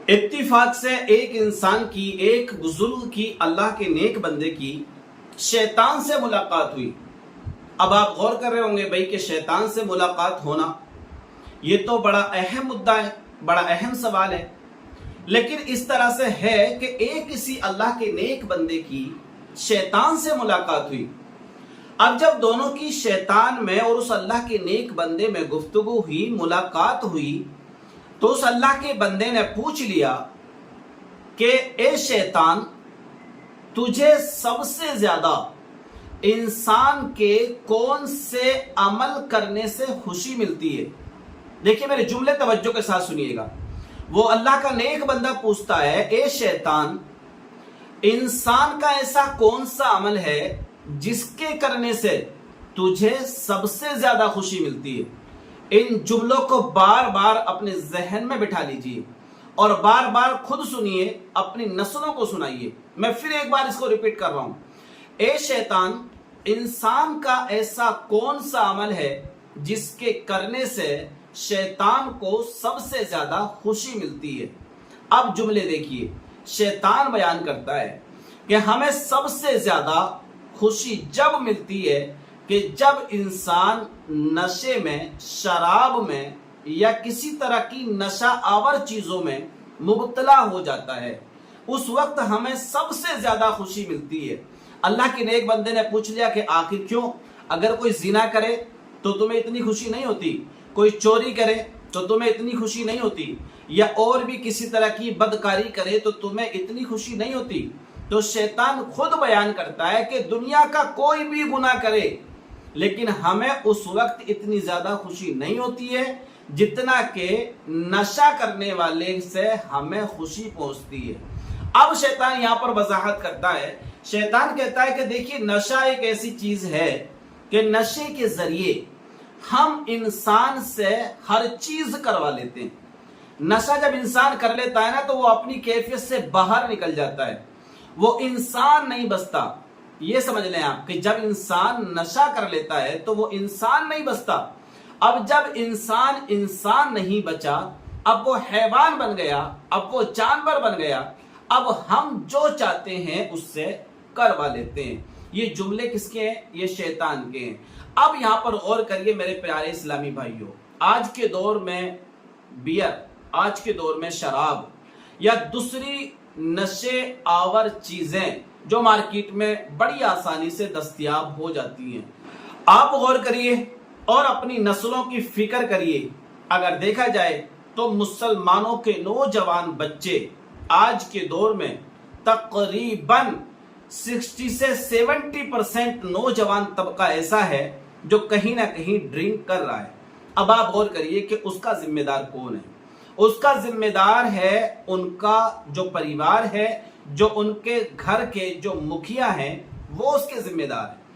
اتفاق سے ایک انسان کی، ایک بزرگ کی، اللہ کے نیک بندے کی شیطان سے ملاقات ہوئی۔ اب آپ غور کر رہے ہوں گے بھائی کہ شیطان سے ملاقات ہونا یہ تو بڑا اہم مدعا ہے، بڑا اہم سوال ہے، لیکن اس طرح سے ہے کہ ایک کسی اللہ کے نیک بندے کی شیطان سے ملاقات ہوئی۔ اب جب دونوں کی شیطان میں اور اس اللہ کے نیک بندے میں گفتگو ہوئی، ملاقات ہوئی، تو اس اللہ کے بندے نے پوچھ لیا کہ اے شیطان، تجھے سب سے زیادہ انسان کے کون سے عمل کرنے سے خوشی ملتی ہے؟ دیکھیں میرے جملے توجہ کے ساتھ سنیے گا۔ وہ اللہ کا نیک بندہ پوچھتا ہے، اے شیطان، انسان کا ایسا کون سا عمل ہے جس کے کرنے سے تجھے سب سے زیادہ خوشی ملتی ہے؟ ان جملوں کو بار بار اپنے ذہن میں بٹھا لیجئے اور بار بار خود سنیے، اپنی نسلوں کو سنائیے۔ میں پھر ایک بار اس کو ریپیٹ کر رہا ہوں۔ اے شیطان، انسان کا ایسا کون سا عمل ہے جس کے کرنے سے شیطان کو سب سے زیادہ خوشی ملتی ہے؟ اب جملے دیکھیے، شیطان بیان کرتا ہے کہ ہمیں سب سے زیادہ خوشی جب ملتی ہے کہ جب انسان نشے میں، شراب میں یا کسی طرح کی نشہ آور چیزوں میں مبتلا ہو جاتا ہے، اس وقت ہمیں سب سے زیادہ خوشی ملتی ہے۔ اللہ کے نیک بندے نے پوچھ لیا کہ آخر کیوں؟ اگر کوئی زنا کرے تو تمہیں اتنی خوشی نہیں ہوتی، کوئی چوری کرے تو تمہیں اتنی خوشی نہیں ہوتی، یا اور بھی کسی طرح کی بدکاری کرے تو تمہیں اتنی خوشی نہیں ہوتی؟ تو شیطان خود بیان کرتا ہے کہ دنیا کا کوئی بھی گناہ کرے لیکن ہمیں اس وقت اتنی زیادہ خوشی نہیں ہوتی ہے جتنا کہ نشہ کرنے والے سے ہمیں خوشی پہنچتی ہے۔ اب شیطان یہاں پر وضاحت کرتا ہے، شیطان کہتا ہے کہ دیکھیے، نشہ ایک ایسی چیز ہے کہ نشے کے ذریعے ہم انسان سے ہر چیز کروا لیتے ہیں۔ نشہ جب انسان کر لیتا ہے نا تو وہ اپنی کیفیت سے باہر نکل جاتا ہے، وہ انسان نہیں بچتا۔ یہ سمجھ لیں آپ کہ جب انسان نشہ کر لیتا ہے تو وہ انسان نہیں بچتا۔ اب جب انسان نہیں بچا، اب وہ حیوان بن گیا، اب وہ جانور بن گیا، اب ہم جو چاہتے ہیں اس سے کروا لیتے ہیں۔ یہ جملے کس کے ہیں؟ یہ شیطان کے ہیں۔ اب یہاں پر غور کریے میرے پیارے اسلامی بھائیوں، آج کے دور میں بیئر، آج کے دور میں شراب یا دوسری نشے آور چیزیں جو مارکیٹ میں بڑی آسانی سے دستیاب ہو جاتی ہیں، آپ غور کریے اور اپنی نسلوں کی فکر کریے۔ اگر دیکھا جائے تو مسلمانوں کے نوجوان بچے آج کے دور میں تقریباً 60 سے 70% نوجوان طبقہ ایسا ہے جو کہیں نہ کہیں ڈرنک کر رہا ہے۔ اب آپ غور کریے کہ اس کا ذمہ دار کون ہے؟ اس کا ذمہ دار ہے ان کا جو پریوار ہے، جو ان کے گھر کے جو مکھیا ہیں، وہ اس کے ذمہ دار ہیں۔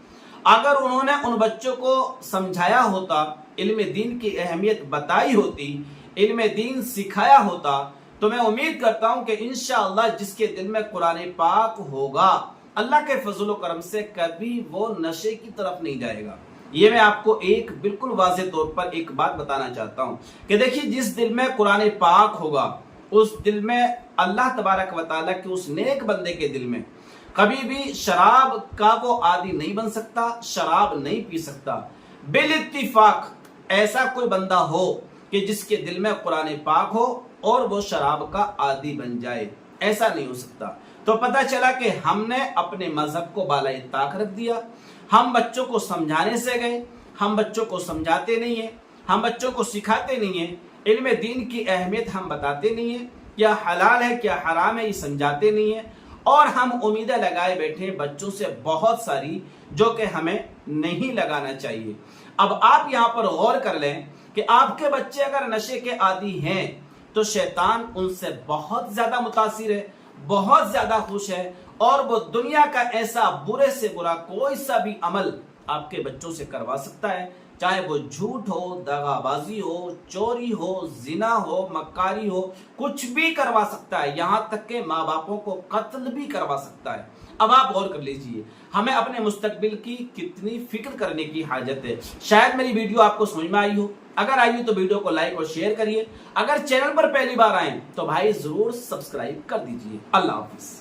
اگر انہوں نے ان بچوں کو سمجھایا ہوتا، علم دین کی اہمیت بتائی ہوتی، علم دین سکھایا ہوتا، تو میں امید کرتا ہوں کہ انشاءاللہ جس کے دل میں قرآن پاک ہوگا، اللہ کے فضل و کرم سے کبھی وہ نشے کی طرف نہیں جائے گا۔ یہ میں آپ کو ایک بالکل واضح طور پر ایک بات بتانا چاہتا ہوں کہ دیکھیے، جس دل میں قرآن پاک ہوگا، اس دل میں اللہ تبارک و تعالیٰ کے اس نیک بندے کے دل میں کبھی بھی شراب کا وہ عادی نہیں بن سکتا، شراب نہیں پی سکتا۔ بالاتفاق ایسا کوئی بندہ ہو کہ جس کے دل میں قرآن پاک ہو اور وہ شراب کا عادی بن جائے، ایسا نہیں ہو سکتا۔ تو پتہ چلا کہ ہم نے اپنے مذہب کو بالائے طاق رکھ دیا۔ ہم بچوں کو سمجھانے سے گئے، ہم بچوں کو سمجھاتے نہیں ہیں، ہم بچوں کو سکھاتے نہیں ہیں، علم دین کی اہمیت ہم بتاتے نہیں ہیں، کیا حلال ہے کیا حرام ہے یہ سمجھاتے نہیں ہیں، اور ہم امیدیں لگائے بیٹھے بچوں سے بہت ساری جو کہ ہمیں نہیں لگانا چاہیے۔ اب آپ یہاں پر غور کر لیں کہ آپ کے بچے اگر نشے کے عادی ہیں تو شیطان ان سے بہت زیادہ متاثر ہے، بہت زیادہ خوش ہے، اور وہ دنیا کا ایسا برے سے برا کوئی سا بھی عمل آپ کے بچوں سے کروا سکتا ہے، چاہے وہ جھوٹ ہو، دغا بازی ہو، چوری ہو، زنا ہو، مکاری ہو، کچھ بھی کروا سکتا ہے، یہاں تک کہ ماں باپوں کو قتل بھی کروا سکتا ہے۔ اب آپ غور کر لیجئے، ہمیں اپنے مستقبل کی کتنی فکر کرنے کی حاجت ہے۔ شاید میری ویڈیو آپ کو سمجھ میں آئی ہو، اگر آئی تو ویڈیو کو لائک اور شیئر کریے. اگر چینل پر پہلی بار آئیں تو بھائی ضرور سبسکرائب کر دیجئے. اللہ حافظ.